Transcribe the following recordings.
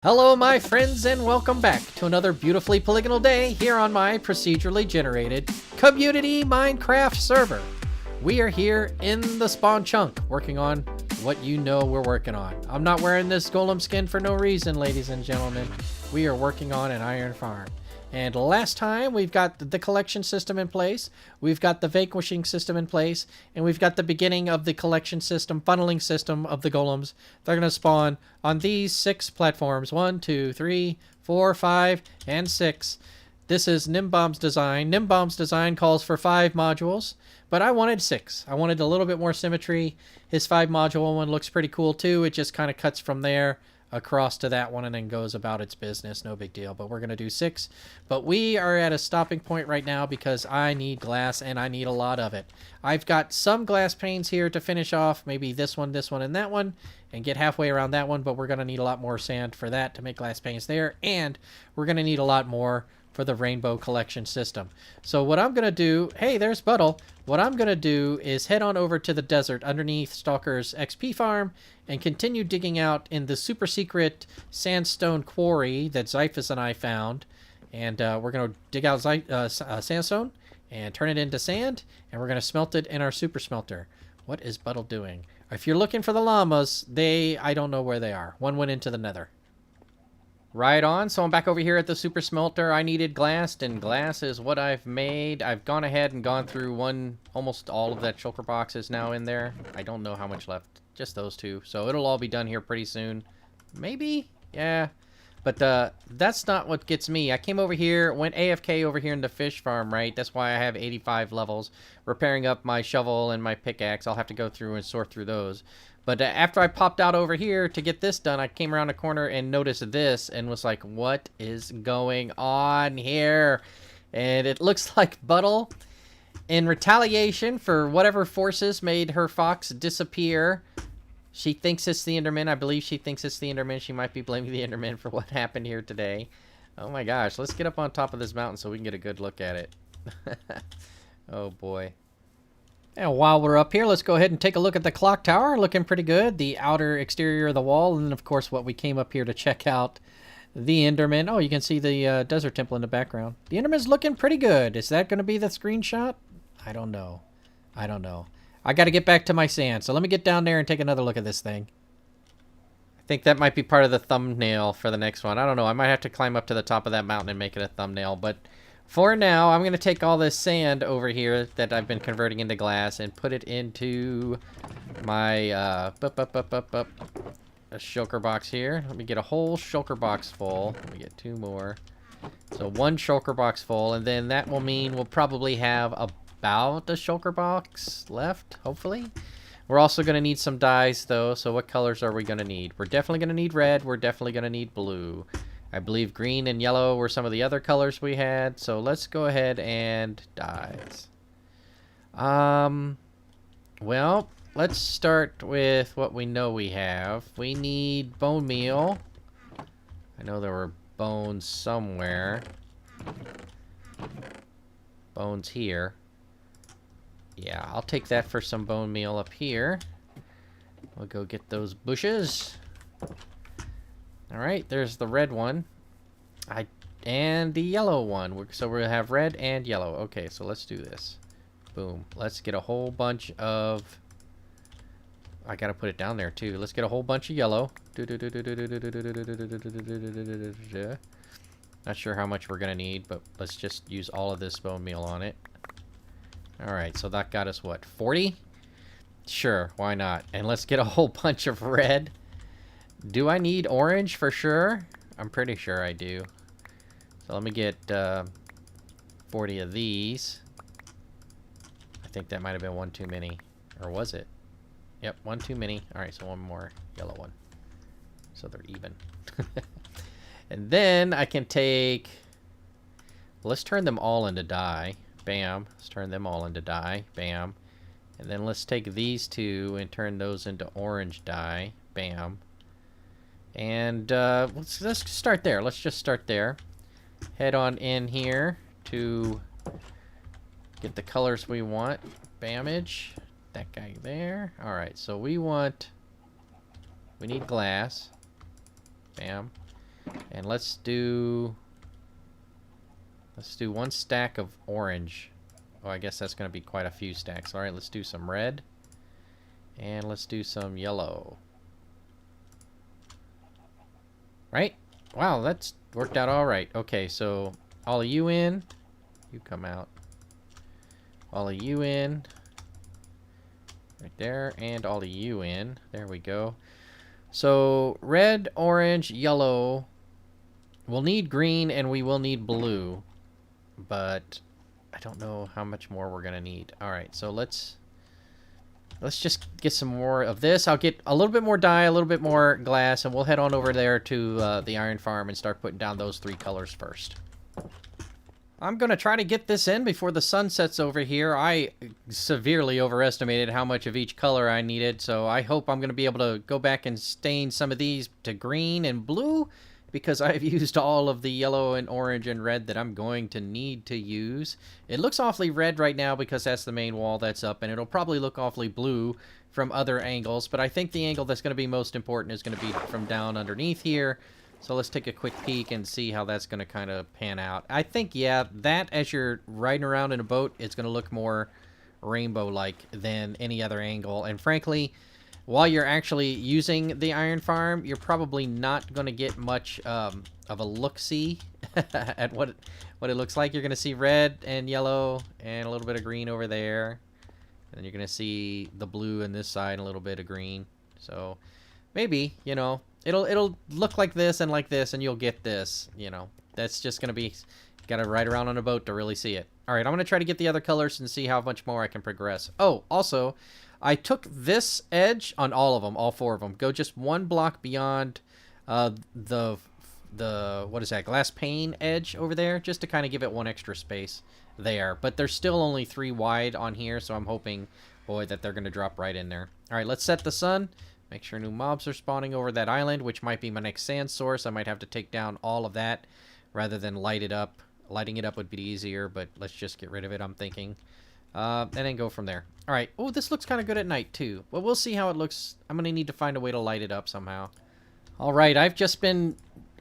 Hello my friends and welcome back to another beautifully polygonal day here on my procedurally generated community Minecraft server. We are here in the spawn chunk working on what you know we're working on. I'm not wearing this golem skin for no reason, ladies and gentlemen. We are working on an iron farm. And last time we've got the collection system in place, we've got the vanquishing system in place, and we've got the beginning of the collection system, funneling system of the golems. They're going to spawn on these 6 platforms. 1, 2, 3, 4, 5, and 6. This is Nimbomb's design. Nimbomb's design calls for 5 modules, but I wanted 6. I wanted a little bit more symmetry. His 5 module one looks pretty cool too. It just kind of cuts from there across to that one and then goes about its business. No big deal, but we're going to do 6. But we are at a stopping point right now because I need glass and I need a lot of it. I've got some glass panes here to finish off, maybe this one, and that one, and get halfway around that one, but we're going to need a lot more sand for that to make glass panes there, and we're going to need a lot more for the rainbow collection system. So what I'm going to do, hey, there's Buttle. What I'm going to do is head on over to the desert underneath Stalker's XP farm and continue digging out in the super secret sandstone quarry that Zyphus and I found. And we're going to dig out sandstone and turn it into sand, and we're going to smelt it in our super smelter. What is Buttle doing? If you're looking for the llamas, I don't know where they are. One went into the nether. Right on, so I'm back over here at the super smelter. I needed glass, and glass is what I've made. I've gone ahead and gone through almost all of that shulker box is now in there. I don't know how much left, just those 2. So it'll all be done here pretty soon. Maybe? Yeah. But that's not what gets me. I came over here, went AFK over here in the fish farm, right? That's why I have 85 levels. Repairing up my shovel and my pickaxe. I'll have to go through and sort through those. But after I popped out over here to get this done, I came around the corner and noticed this and was like, what is going on here? And it looks like Buttle, in retaliation for whatever forces made her fox disappear, she thinks it's the Enderman. I believe she thinks it's the Enderman. She might be blaming the Enderman for what happened here today. Oh my gosh, let's get up on top of this mountain so we can get a good look at it. Oh boy. And while we're up here, let's go ahead and take a look at the clock tower. Looking pretty good. The outer exterior of the wall. And then, of course, what we came up here to check out, the Enderman. Oh, you can see the desert temple in the background. The Enderman's looking pretty good. Is that going to be the screenshot? I don't know. I don't know. I got to get back to my sand. So let me get down there and take another look at this thing. I think that might be part of the thumbnail for the next one. I don't know. I might have to climb up to the top of that mountain and make it a thumbnail. But for now, I'm going to take all this sand over here that I've been converting into glass and put it into my a shulker box here. Let me get a whole shulker box full. Let me get 2 more. So 1 shulker box full, and then that will mean we'll probably have about a shulker box left, hopefully. We're also going to need some dyes, though, so what colors are we going to need? We're definitely going to need red. We're definitely going to need blue. I believe green and yellow were some of the other colors we had. So let's go ahead and dyes. Well, let's start with what we know we have. We need bone meal. I know there were bones somewhere. Bones here. Yeah, I'll take that for some bone meal up here. We'll go get those bushes. Alright, there's the red one. And the yellow one. So we're going to have red and yellow. Okay, so let's do this. Boom. Let's get a whole bunch of... I got to put it down there, too. Let's get a whole bunch of yellow. Not sure how much we're going to need, but let's just use all of this bone meal on it. Alright, so that got us, what, 40? Sure, why not? And let's get a whole bunch of red. Do I need orange for sure? I'm pretty sure I do. So let me get 40 of these. I think that might have been 1 too many. Or was it? Yep, 1 too many. Alright, so 1 more yellow one. So they're even. And then I can take... Let's turn them all into dye. Bam. Let's turn them all into dye. Bam. And then let's take these 2 and turn those into orange dye. Bam. And let's start there. Let's just start there. Head on in here to get the colors we want. Bamage. That guy there. Alright, so we need glass. Bam. And let's do 1 stack of orange. Oh, I guess that's going to be quite a few stacks. All right, let's do some red. And let's do some yellow. Right? Wow, that's worked out all right. Okay, so all of you in. You come out. All of you in. Right there. And all of you in. There we go. So red, orange, yellow. We'll need green and we will need blue. But I don't know how much more we're going to need. All right, so let's just get some more of this. I'll get a little bit more dye, a little bit more glass, and we'll head on over there to the iron farm and start putting down those 3 colors first. I'm going to try to get this in before the sun sets over here. I severely overestimated how much of each color I needed, so I hope I'm going to be able to go back and stain some of these to green and blue, because I've used all of the yellow and orange and red that I'm going to need to use. It looks awfully red right now because that's the main wall that's up, and it'll probably look awfully blue from other angles, but I think the angle that's going to be most important is going to be from down underneath here. So let's take a quick peek and see how that's going to kind of pan out. I think, yeah, that as you're riding around in a boat, it's going to look more rainbow-like than any other angle. And frankly, while you're actually using the iron farm, you're probably not going to get much of a look-see at what it looks like. You're going to see red and yellow and a little bit of green over there. And you're going to see the blue on this side and a little bit of green. So maybe, you know, it'll look like this, and you'll get this, you know. That's just going to be, got to ride around on a boat to really see it. All right, I'm going to try to get the other colors and see how much more I can progress. Oh, also, I took this edge on all of them, all 4 of them. Go just 1 block beyond the what is that, glass pane edge over there, just to kind of give it 1 extra space there. But there's still only 3 wide on here, so I'm hoping, boy, that they're going to drop right in there. All right, let's set the sun. Make sure new mobs are spawning over that island, which might be my next sand source. I might have to take down all of that rather than light it up. Lighting it up would be easier, but let's just get rid of it, I'm thinking. And then go from there. All right. Oh, this looks kind of good at night, too. Well, we'll see how it looks. I'm going to need to find a way to light it up somehow. All right. I've just been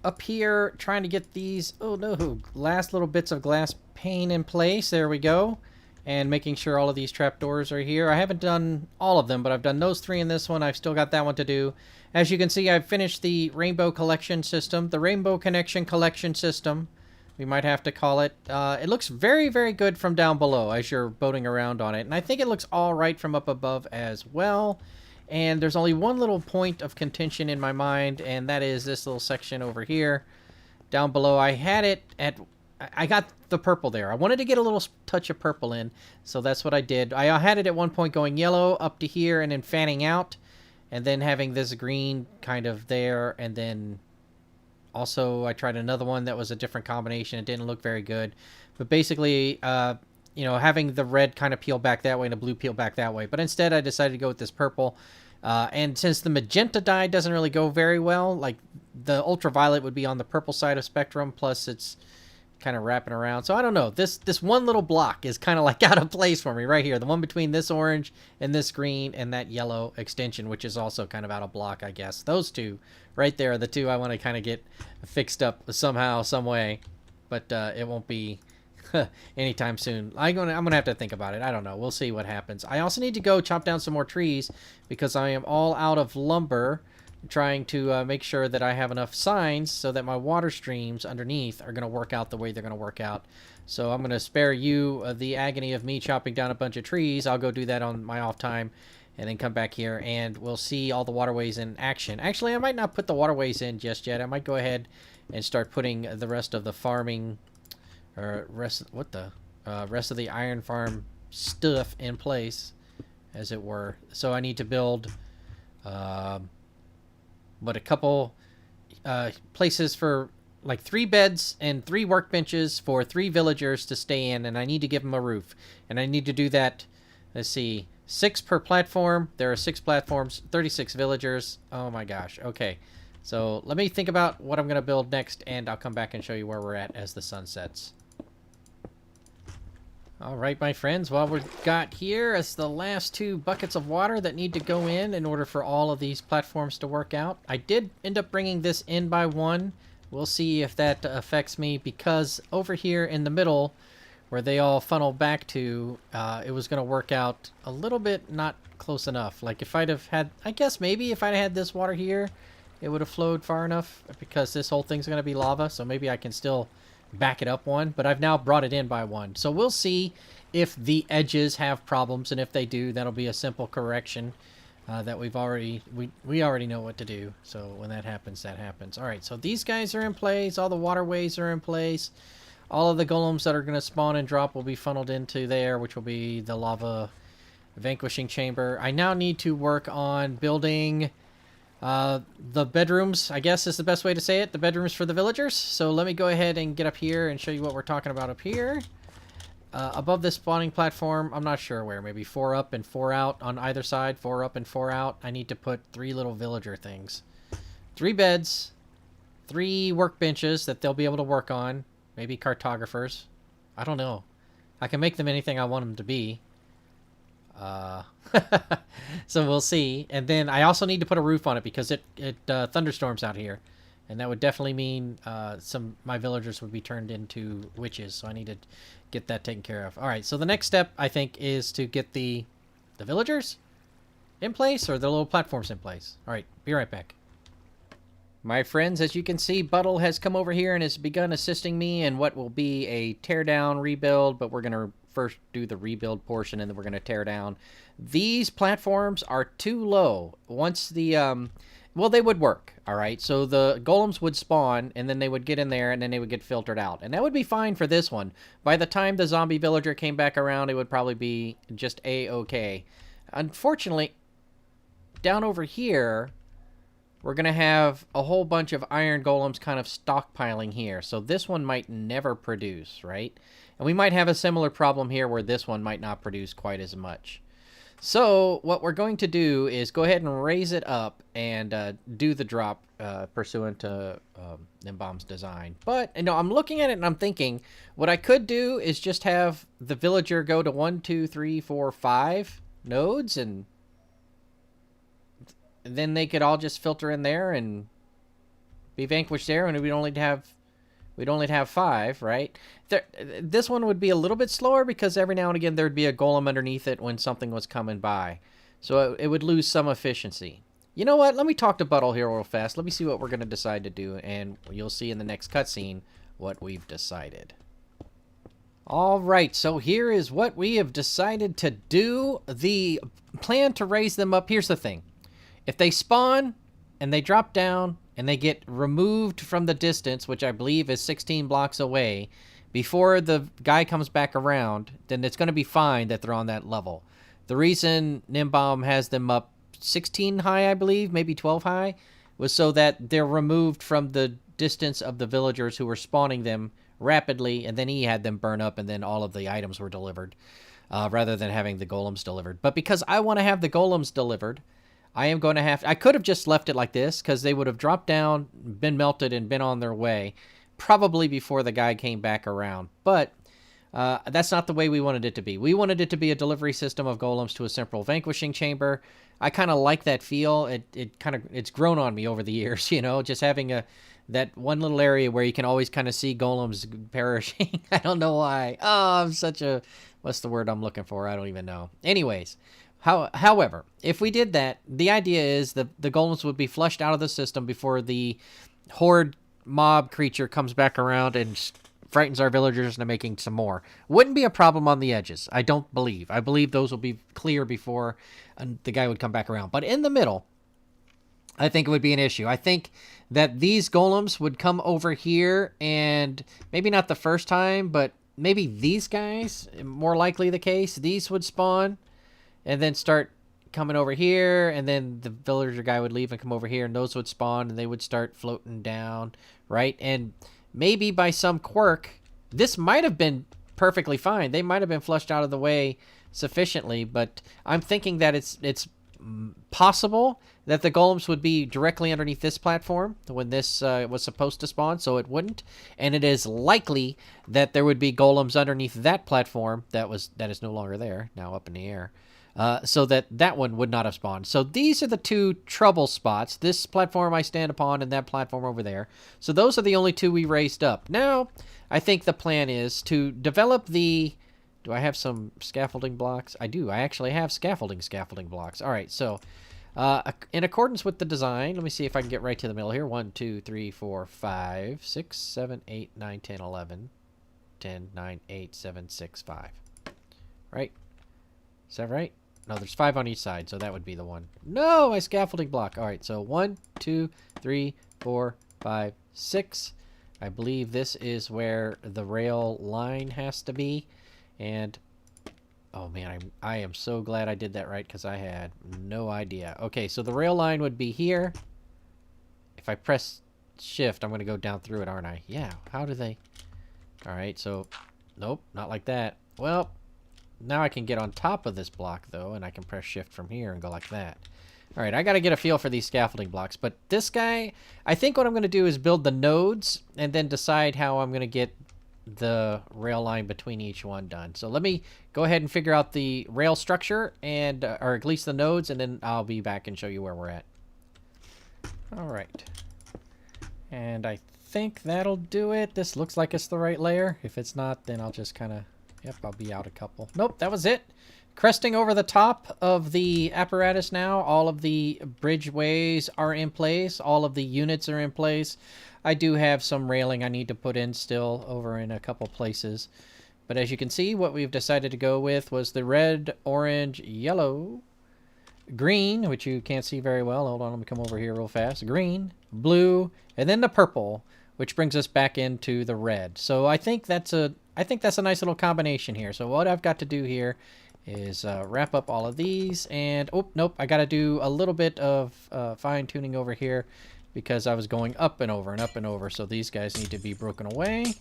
up here trying to get these, oh, no, last little bits of glass pane in place. There we go. And making sure all of these trapdoors are here. I haven't done all of them, but I've done those 3 in this one. I've still got that one to do. As you can see, I've finished the Rainbow Collection System, the Rainbow Connection Collection System, we might have to call it. It looks very, very good from down below as you're boating around on it. And I think it looks all right from up above as well. And there's only one little point of contention in my mind, and that is this little section over here. Down below, I had it at... I got the purple there. I wanted to get a little touch of purple in, so that's what I did. I had it at one point going yellow up to here and then fanning out, and then having this green kind of there, and then also I tried another one that was a different combination. It didn't look very good. But basically, you know, having the red kind of peel back that way and the blue peel back that way. But instead, I decided to go with this purple. And since the magenta dye doesn't really go very well, like the ultraviolet would be on the purple side of spectrum, plus it's kind of wrapping around. So I don't know. This one little block is kind of like out of place for me right here. The one between this orange and this green and that yellow extension, which is also kind of out of block, I guess. Those two right there are the two I want to kind of get fixed up somehow, some way. But it won't be anytime soon. I'm gonna have to think about it. I don't know. We'll see what happens. I also need to go chop down some more trees because I am all out of lumber, trying to make sure that I have enough signs so that my water streams underneath are going to work out the way they're going to work out. So I'm going to spare you the agony of me chopping down a bunch of trees. I'll go do that on my off time and then come back here and we'll see all the waterways in action. Actually, I might not put the waterways in just yet. I might go ahead and start putting the rest of the farming, or rest of the iron farm stuff in place, as it were. So I need to build but a couple places for like 3 beds and 3 workbenches for 3 villagers to stay in, and I need to give them a roof. And I need to do that, let's see, 6 per platform. There are 6 platforms, 36 villagers. Oh my gosh. Okay. So let me think about what I'm going to build next, and I'll come back and show you where we're at as the sun sets. All right, my friends, what we've got here is the last 2 buckets of water that need to go in order for all of these platforms to work out. I did end up bringing this in by 1 We'll see if that affects me, because over here in the middle, where they all funnel back to, it was going to work out a little bit not close enough. Like if I'd have had, I guess maybe if I'd had this water here, it would have flowed far enough, because this whole thing's going to be lava, so maybe I can still back it up one, but I've now brought it in by one. So we'll see if the edges have problems, and if they do, that'll be a simple correction. That we already know what to do. So when that happens, that happens. All right, so these guys are in place. All the waterways are in place. All of the golems that are going to spawn and drop will be funneled into there, which will be the lava vanquishing chamber. I now need to work on building the bedrooms, I guess is the best way to say it. The bedrooms for the villagers. So let me go ahead and get up here and show you what we're talking about up here. Above this spawning platform, I'm not sure where, maybe 4 up and 4 out on either side, 4 up and 4 out. I need to put 3 little villager things. 3 beds, 3 workbenches that they'll be able to work on, maybe cartographers. I don't know. I can make them anything I want them to be. So we'll see. And then I also need to put a roof on it, because it thunderstorms out here. And that would definitely mean my villagers would be turned into witches. So I need to get that taken care of. All right, so the next step, I think, is to get the villagers in place, or the little platforms in place. All right, be right back. My friends, as you can see, Buttle has come over here and has begun assisting me in what will be a teardown rebuild, but we're going to first do the rebuild portion, and then we're going to tear down. These platforms are too low. Once the... well, they would work, all right? So the golems would spawn, and then they would get in there, and then they would get filtered out. And that would be fine for this one. By the time the zombie villager came back around, it would probably be just A-okay. Unfortunately, down over here, we're going to have a whole bunch of iron golems kind of stockpiling here. So this one might never produce, right? And we might have a similar problem here where this one might not produce quite as much. So what we're going to do is go ahead and raise it up and do the drop pursuant to Nimbomb's design. But I'm looking at it and I'm thinking what I could do is just have the villager go to 1, 2, 3, 4, 5 nodes, and then they could all just filter in there and be vanquished there, and we'd only have 5, right? This one would be a little bit slower, because every now and again there'd be a golem underneath it when something was coming by. So it would lose some efficiency. You know what? Let me talk to Buttle here real fast. Let me see what we're going to decide to do, and you'll see in the next cutscene what we've decided. All right, so here is what we have decided to do. The plan to raise them up, here's the thing. If they spawn and they drop down and they get removed from the distance, which I believe is 16 blocks away, before the guy comes back around, then it's going to be fine that they're on that level. The reason Nimbomb has them up 16 high, I believe, maybe 12 high, was so that they're removed from the distance of the villagers who were spawning them rapidly, and then he had them burn up, and then all of the items were delivered, rather than having the golems delivered. But because I want to have the golems delivered, I am going to have... I could have just left it like this, because they would have dropped down, been melted, and been on their way, probably before the guy came back around. But that's not the way we wanted it to be. We wanted it to be a delivery system of golems to a central vanquishing chamber. I kind of like that feel. It's grown on me over the years, just having that one little area where you can always kind of see golems perishing. I don't know why. Oh, I'm such a... What's the word I'm looking for? I don't even know. Anyways... However, if we did that, the idea is the golems would be flushed out of the system before the horde mob creature comes back around and frightens our villagers into making some more. Wouldn't be a problem on the edges, I don't believe. I believe those will be clear before the guy would come back around. But in the middle, I think it would be an issue. I think that these golems would come over here, and maybe not the first time, but maybe these guys, more likely the case, these would spawn and then start coming over here, and then the villager guy would leave and come over here, and those would spawn, and they would start floating down, right? And maybe by some quirk, this might have been perfectly fine. They might have been flushed out of the way sufficiently, but I'm thinking that it's possible that the golems would be directly underneath this platform when this was supposed to spawn, so it wouldn't. And it is likely that there would be golems underneath that platform that is no longer there, now up in the air. so that one would not have spawned. So these are the two trouble spots. This platform I stand upon and that platform over there. So those are the only two we raised up. Now, I think the plan is to develop the... Do I have some scaffolding blocks? I do. I actually have scaffolding blocks. All right, so in accordance with the design, let me see if I can get right to the middle here. 1, 2, 3, 4, 5, 6, 7, 8, 9, 10, 11, 10, 9, 8, 7, 6, 5. Right? Is that right? No, there's 5 on each side, so that would be the one. No, my scaffolding block. All right, so 1, 2, 3, 4, 5, 6. I believe this is where the rail line has to be. And, oh man, I am so glad I did that right because I had no idea. Okay, so the rail line would be here. If I press shift, I'm going to go down through it, aren't I? Yeah, how do they... All right, so, nope, not like that. Well... Now I can get on top of this block, though, and I can press shift from here and go like that. All right, I got to get a feel for these scaffolding blocks. But this guy, I think what I'm going to do is build the nodes and then decide how I'm going to get the rail line between each one done. So let me go ahead and figure out the rail structure, and or at least the nodes, and then I'll be back and show you where we're at. All right. And I think that'll do it. This looks like it's the right layer. If it's not, then I'll just kind of... Yep, I'll be out a couple. Nope, that was it. Cresting over the top of the apparatus now. All of the bridgeways are in place. All of the units are in place. I do have some railing I need to put in still over in a couple places. But as you can see, what we've decided to go with was the red, orange, yellow, green, which you can't see very well. Hold on, let me come over here real fast. Green, blue, and then the purple, which brings us back into the red. So I think that's a nice little combination here. So what I've got to do here is wrap up all of these, and oh nope, I got to do a little bit of fine tuning over here because I was going up and over and up and over. So these guys need to be broken away.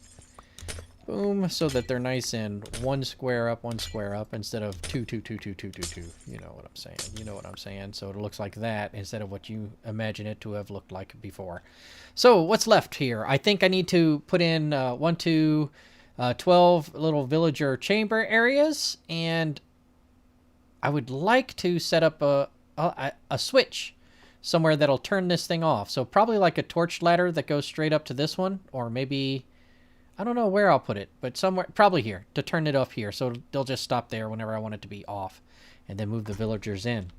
Boom, so that they're nice and one square up instead of two. You know what I'm saying? You know what I'm saying? So it looks like that instead of what you imagine it to have looked like before. So what's left here? I think I need to put in 12 little villager chamber areas, and I would like to set up a switch somewhere that'll turn this thing off. So probably like a torch ladder that goes straight up to this one, or maybe... I don't know where I'll put it, but somewhere, probably here, to turn it off here. So they'll just stop there whenever I want it to be off, and then move the villagers in,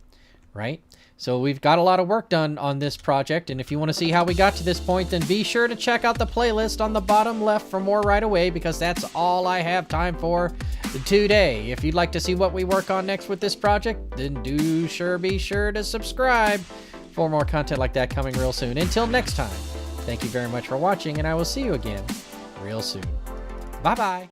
right? So we've got a lot of work done on this project, and if you want to see how we got to this point, then be sure to check out the playlist on the bottom left for more right away, because that's all I have time for today. If you'd like to see what we work on next with this project, then be sure to subscribe for more content like that coming real soon. Until next time, thank you very much for watching, and I will see you again real soon. Bye-bye.